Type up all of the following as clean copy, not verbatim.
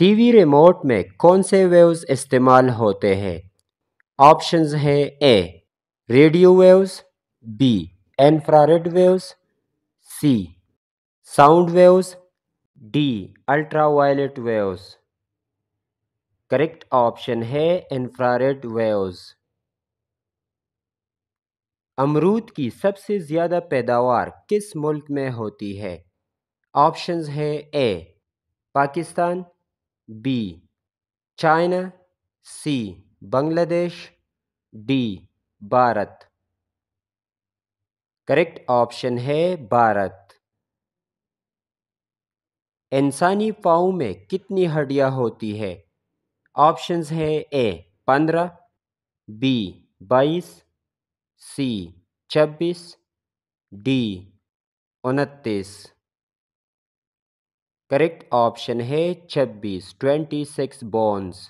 TV remote में कौन से वेव्स इस्तेमाल होते हैं? ऑप्शंस है A radio waves, B infrared waves, C sound waves, D ultraviolet waves. Correct option है इंफ्रारेड वेव्स। अमरूद की सबसे ज़्यादा पैदावार किस मुल्क में होती है? ऑप्शंस है A Pakistan, B China, C Bangladesh, D Bharat. Correct option है भारत। इंसानी पाँव में कितनी हड्डियां होती है? ऑप्शंस है ए 15, बी 22, सी 26, डी 29। करेक्ट ऑप्शन है 26 बोन्स।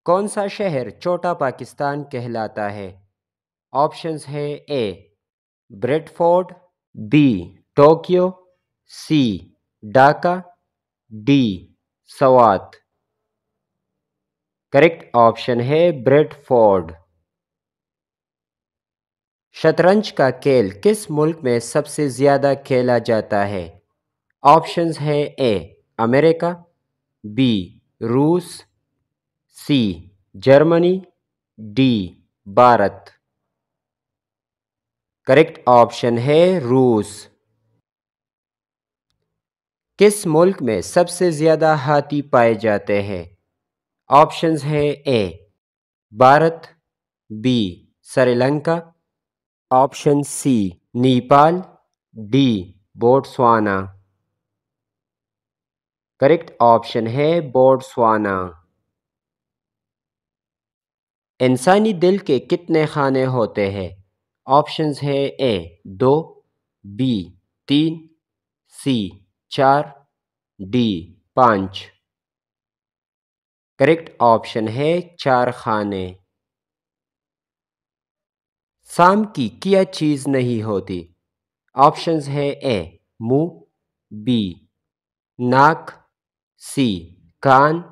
कौन सा शहर छोटा पाकिस्तान कहलाता है? ऑप्शंस है A Bradford, B Tokyo, C Dhaka, D Swat. Correct option है ब्रेडफोर्ड। शतरंज का खेल किस मुल्क में सबसे ज़्यादा खेला जाता है? ऑप्शंस है ए अमेरिका, बी रूस, C Germany, D Bharat. Correct option है रूस। किस मुल्क में सबसे ज़्यादा हाथी पाए जाते हैं? ऑप्शंस है A Bharat, B Sri Lanka, option C Nepal, D Botswana. Correct option है बोट्सवाना। इंसानी दिल के कितने खाने होते हैं? ऑप्शंस है A 2, B 3, C 4, D 5। Correct option है 4 खाने। सांप की क्या चीज़ नहीं होती? ऑप्शंस है ए मुंह, बी नाक, सी कान,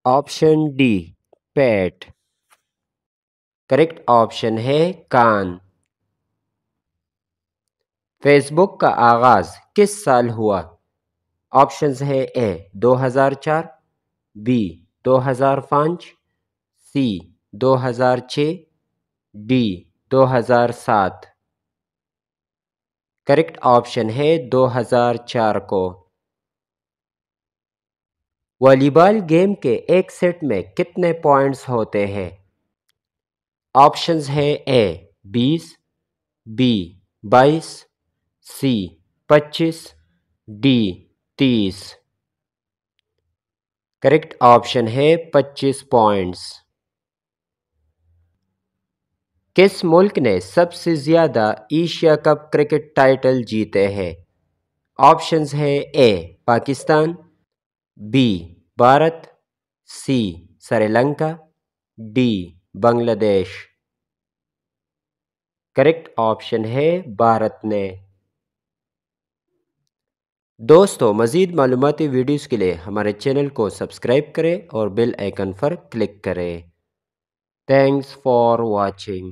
ऑप्शन डी पेट। करेक्ट ऑप्शन है कान। फेसबुक का आगाज़ किस साल हुआ? ऑप्शंस है ए 2004, बी 2005, सी 2006, डी 2007। करेक्ट ऑप्शन है 2004 को। वॉलीबॉल गेम के एक सेट में कितने पॉइंट्स होते हैं? ऑप्शंस है ए 20, बी 22, सी 25, डी 30। करेक्ट ऑप्शन है 25 पॉइंट्स। किस मुल्क ने सबसे ज़्यादा एशिया कप क्रिकेट टाइटल जीते हैं? ऑप्शंस है A Pakistan, B Bharat, C Sri Lanka, D Bangladesh. Correct option है भारत ने। दोस्तों मज़ीद मालूमाती वीडियोज़ के लिए हमारे चैनल को सब्सक्राइब करें और बेल आइकन पर क्लिक करें। Thanks for watching.